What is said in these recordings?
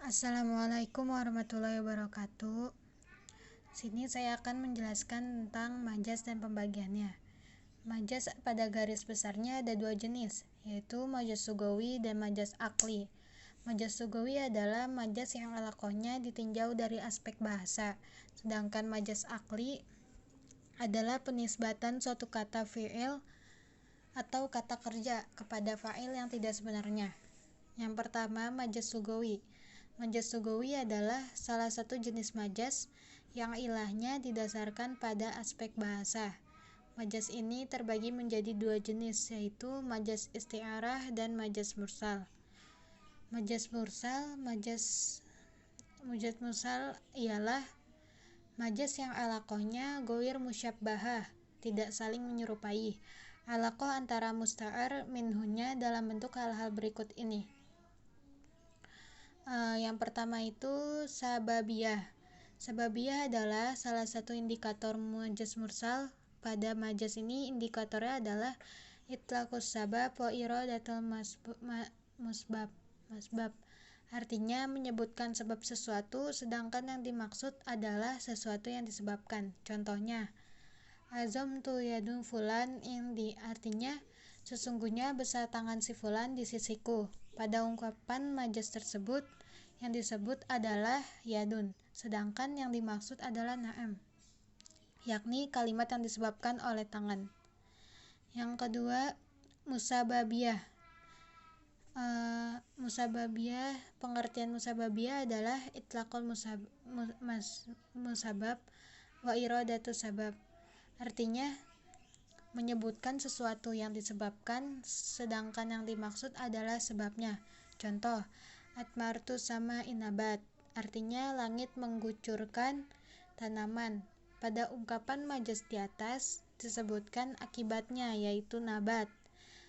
Assalamualaikum warahmatullahi wabarakatuh. Sini saya akan menjelaskan tentang majas dan pembagiannya. Majas pada garis besarnya ada dua jenis, yaitu majas lugawi dan majas akli. Majas lugawi adalah majas yang alakohnya ditinjau dari aspek bahasa, sedangkan majas akli adalah penisbatan suatu kata fi'il atau kata kerja kepada fa'il yang tidak sebenarnya. Yang pertama, majas lugawi. Majas lugawi adalah salah satu jenis majas yang ilahnya didasarkan pada aspek bahasa. Majas ini terbagi menjadi dua jenis, yaitu majas isti'arah dan majas mursal. Majas mursal ialah majas yang alakohnya ghair musyabbahah, tidak saling menyerupai. Alakoh antara musta'ar minhunya dalam bentuk hal-hal berikut ini. Yang pertama itu sababiyah. Sababiyah adalah salah satu indikator majas mursal. Pada majas ini indikatornya adalah itlaqus sabab wa iradatul musbab. Artinya menyebutkan sebab sesuatu sedangkan yang dimaksud adalah sesuatu yang disebabkan. Contohnya, azamtu yadun fulan indi, artinya sesungguhnya besar tangan si fulan di sisiku. Pada ungkapan majas tersebut yang disebut adalah yadun, sedangkan yang dimaksud adalah na'am, yakni kalimat yang disebabkan oleh tangan. Yang kedua, musababiyah. Pengertian musababiyah adalah itlaqul musabab wa iradatu sabab. Artinya menyebutkan sesuatu yang disebabkan sedangkan yang dimaksud adalah sebabnya. Contoh, atmartu sama inabat, artinya langit menggucurkan tanaman. Pada ungkapan majas di atas disebutkan akibatnya, yaitu nabat,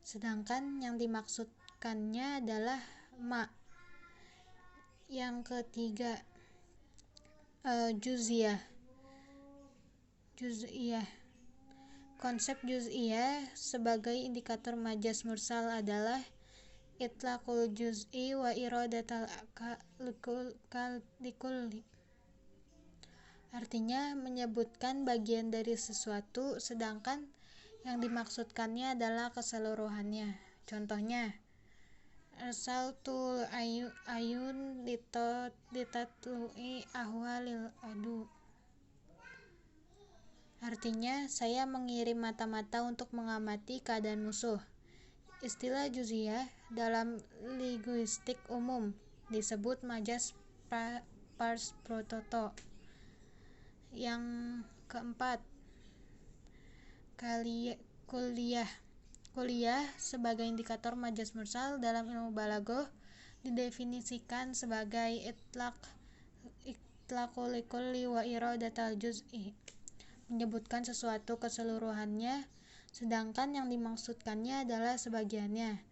sedangkan yang dimaksudkannya adalah ma. Yang ketiga, juz'iyah. Konsep juz'iyah sebagai indikator majas mursal adalah itlaqul juz'i wa iradatal likulli. Artinya menyebutkan bagian dari sesuatu sedangkan yang dimaksudkannya adalah keseluruhannya. Contohnya, arsaltul ayun litatlu'i ahwalil adu. Artinya saya mengirim mata-mata untuk mengamati keadaan musuh. Istilah juz'iyah dalam linguistik umum disebut majas pars pro toto. Yang keempat, kulliyah sebagai indikator majas mursal dalam ilmu balaghah didefinisikan sebagai itlaqul likulli wa iradatal juz'i, menyebutkan sesuatu keseluruhannya sedangkan yang dimaksudkannya adalah sebagiannya.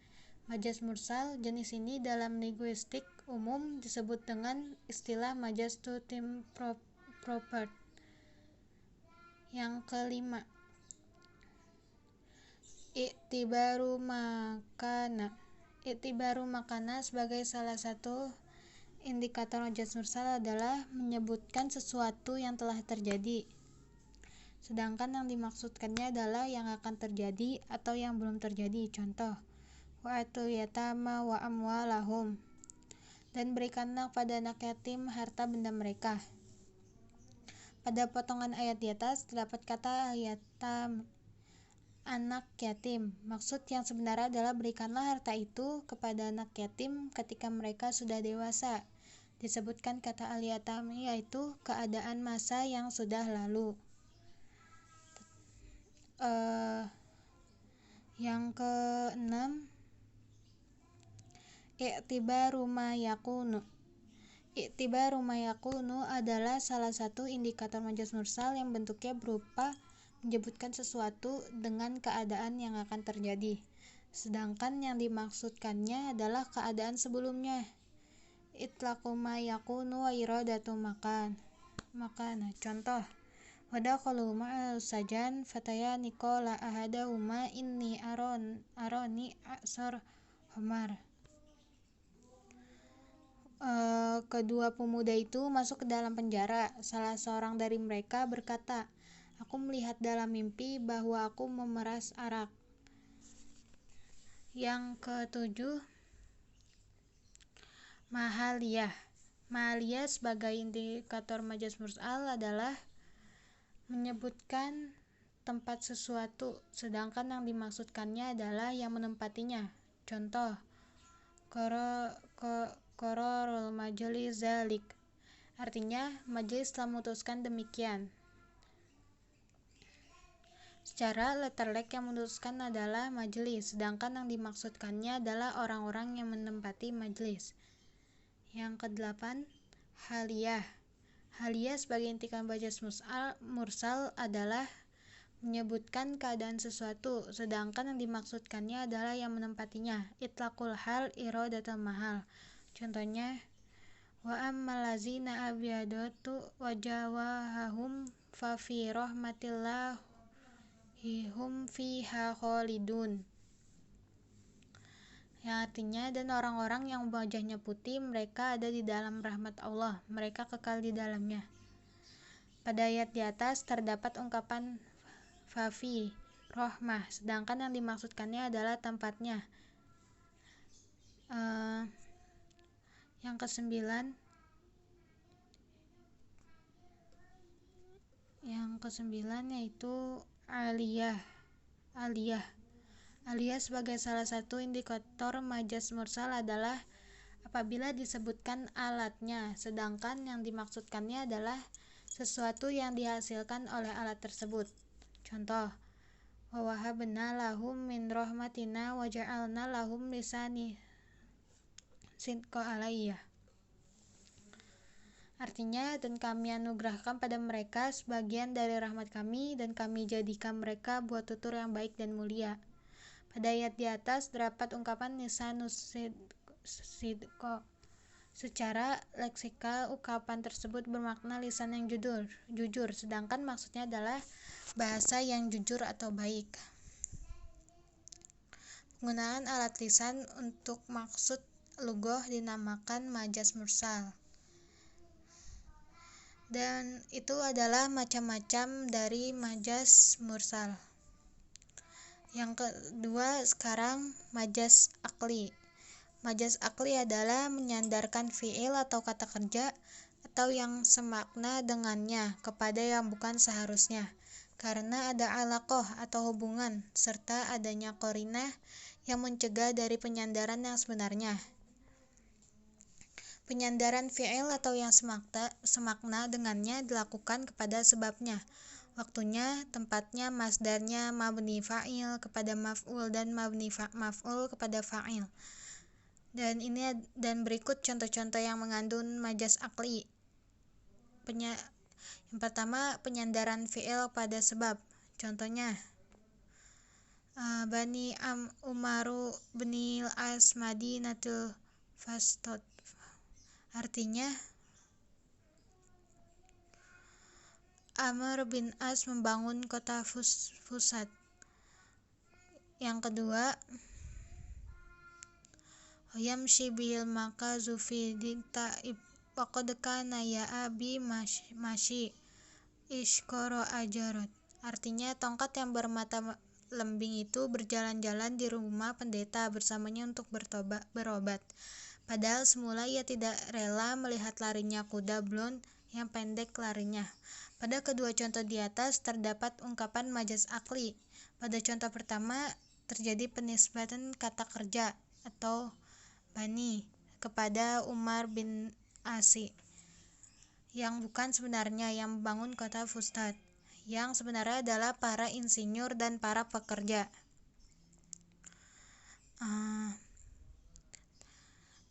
Majas mursal jenis ini dalam linguistik umum disebut dengan istilah majas to time proper. Yang kelima, i'tibaru makana sebagai salah satu indikator majas mursal adalah menyebutkan sesuatu yang telah terjadi sedangkan yang dimaksudkannya adalah yang akan terjadi atau yang belum terjadi. Contoh, wa'atul yatama wa amwalahum, dan berikanlah pada anak yatim harta benda mereka. Pada potongan ayat di atas terdapat kata yatam, anak yatim. Maksud yang sebenarnya adalah berikanlah harta itu kepada anak yatim ketika mereka sudah dewasa. Disebutkan kata al-yatam yaitu keadaan masa yang sudah lalu. Yang keenam, i'tibaru ma yakunu. I'tibaru ma yakunu adalah salah satu indikator majas mursal yang bentuknya berupa menyebutkan sesuatu dengan keadaan yang akan terjadi sedangkan yang dimaksudkannya adalah keadaan sebelumnya. Itlaqu ma yakunu wa iradatu makana. Contoh, wadakhalu ma'al sajan fatayani qala ahadahuma inni aroni aksar homar. kedua pemuda itu masuk ke dalam penjara. Salah seorang dari mereka berkata, "Aku melihat dalam mimpi bahwa aku memeras arak." Yang ketujuh, mahaliyah. Mahaliyah sebagai indikator majas mursal adalah menyebutkan tempat sesuatu, sedangkan yang dimaksudkannya adalah yang menempatinya. Contoh, Qararul majlis zalik, artinya majelis telah memutuskan demikian. Secara letterlek yang memutuskan adalah majelis, sedangkan yang dimaksudkannya adalah orang-orang yang menempati majelis. Yang kedelapan, haliyah. Haliyah sebagai indikator majas mursal adalah menyebutkan keadaan sesuatu, sedangkan yang dimaksudkannya adalah yang menempatinya. Itlaqul hal iradatul mahal. Contohnya, wa ammal ladzina abyadatu wajawahum fa fi rahmatillah hum fiha khalidun. Yang artinya, dan orang-orang yang wajahnya putih, mereka ada di dalam rahmat Allah, mereka kekal di dalamnya. Pada ayat di atas terdapat ungkapan fafi rohmah, sedangkan yang dimaksudkannya adalah tempatnya. Yang kesembilan yaitu aliyah. Aliyah sebagai salah satu indikator majas mursal adalah apabila disebutkan alatnya, sedangkan yang dimaksudkannya adalah sesuatu yang dihasilkan oleh alat tersebut. Contoh, wa wahabna lahum min rahmatina wa ja'alna lahum lisani sidqa alaiyah. Artinya, dan kami anugerahkan pada mereka sebagian dari rahmat kami, dan kami jadikan mereka buah tutur yang baik dan mulia. Pada ayat di atas terdapat ungkapan lisanus sidqa. Secara leksikal, ungkapan tersebut bermakna lisan yang jujur, sedangkan maksudnya adalah bahasa yang jujur atau baik. Penggunaan alat lisan untuk maksud lughah dinamakan majas mursal. Dan itu adalah macam-macam dari majas mursal. Yang kedua sekarang, majas akli. Majas akli adalah menyandarkan fiil atau kata kerja atau yang semakna dengannya kepada yang bukan seharusnya, karena ada alaqah atau hubungan serta adanya qarinah yang mencegah dari penyandaran yang sebenarnya. Penyandaran fi'il atau yang semakna dengannya dilakukan kepada sebabnya, waktunya, tempatnya, masdarnya, mabni fa'il kepada maf'ul dan mabni maf'ul kepada fa'il. Dan berikut contoh-contoh yang mengandung majas akli. Yang pertama, penyandaran fi'il pada sebab. Contohnya, Bani Umaru binil as Madinatul Fastot. Artinya, Amr bin As membangun kota Fusat. Yang kedua, Yamshi bil makazu fi ta'ib faqad kana ya abi mashi ishqara ajarat. Artinya, tongkat yang bermata lembing itu berjalan-jalan di rumah pendeta bersamanya untuk berobat. Padahal semula ia tidak rela melihat larinya kuda blond yang pendek larinya. Pada kedua contoh di atas terdapat ungkapan majas akli. Pada contoh pertama terjadi penisbatan kata kerja atau bani kepada Umar bin Asi, yang bukan sebenarnya yang membangun kota Fustat, yang sebenarnya adalah para insinyur dan para pekerja.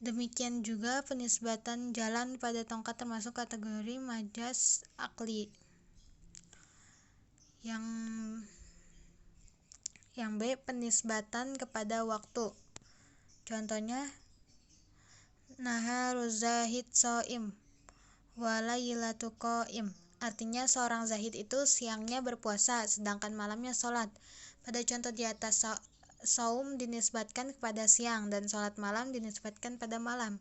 Demikian juga penisbatan jalan pada tongkat termasuk kategori majas akli. Yang B, penisbatan kepada waktu. Contohnya, naharuz zahid shaim wa lailatu qaim. Artinya, seorang zahid itu siangnya berpuasa sedangkan malamnya sholat. Pada contoh di atas, saum dinisbatkan kepada siang dan sholat malam dinisbatkan pada malam.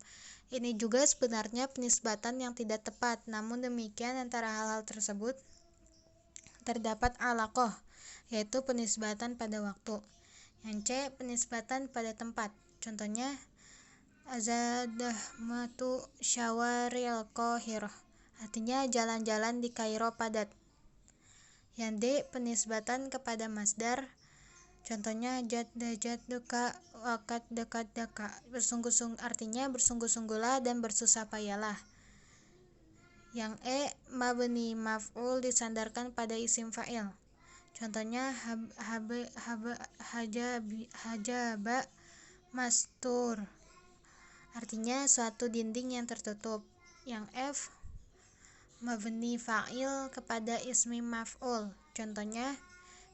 Ini juga sebenarnya penisbatan yang tidak tepat, namun demikian antara hal-hal tersebut terdapat alaqah, yaitu penisbatan pada waktu. Yang C, penisbatan pada tempat. Contohnya, azadahmatu syawaril Qahirah, artinya jalan-jalan di Kairo padat. Yang D, penisbatan kepada masdar. Contohnya, jadda-jadduka wakat dekat-deka, artinya bersungguh-sungguhlah dan bersusah payahlah. Yang E, mabni maf'ul disandarkan pada isim fa'il. Contohnya, hajaba mastur, artinya suatu dinding yang tertutup. Yang F, mabni fa'il kepada ismi maf'ul. Contohnya,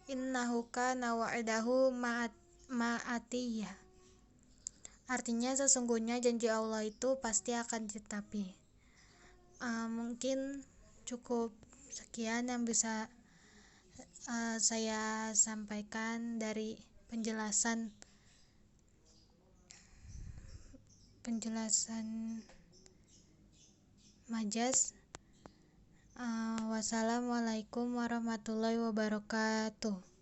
innahu kana wa'dahu ma'atiyah, artinya sesungguhnya janji Allah itu pasti akan ditepati. Mungkin cukup sekian yang bisa saya sampaikan dari penjelasan majaz. Wassalamualaikum warahmatullahi wabarakatuh.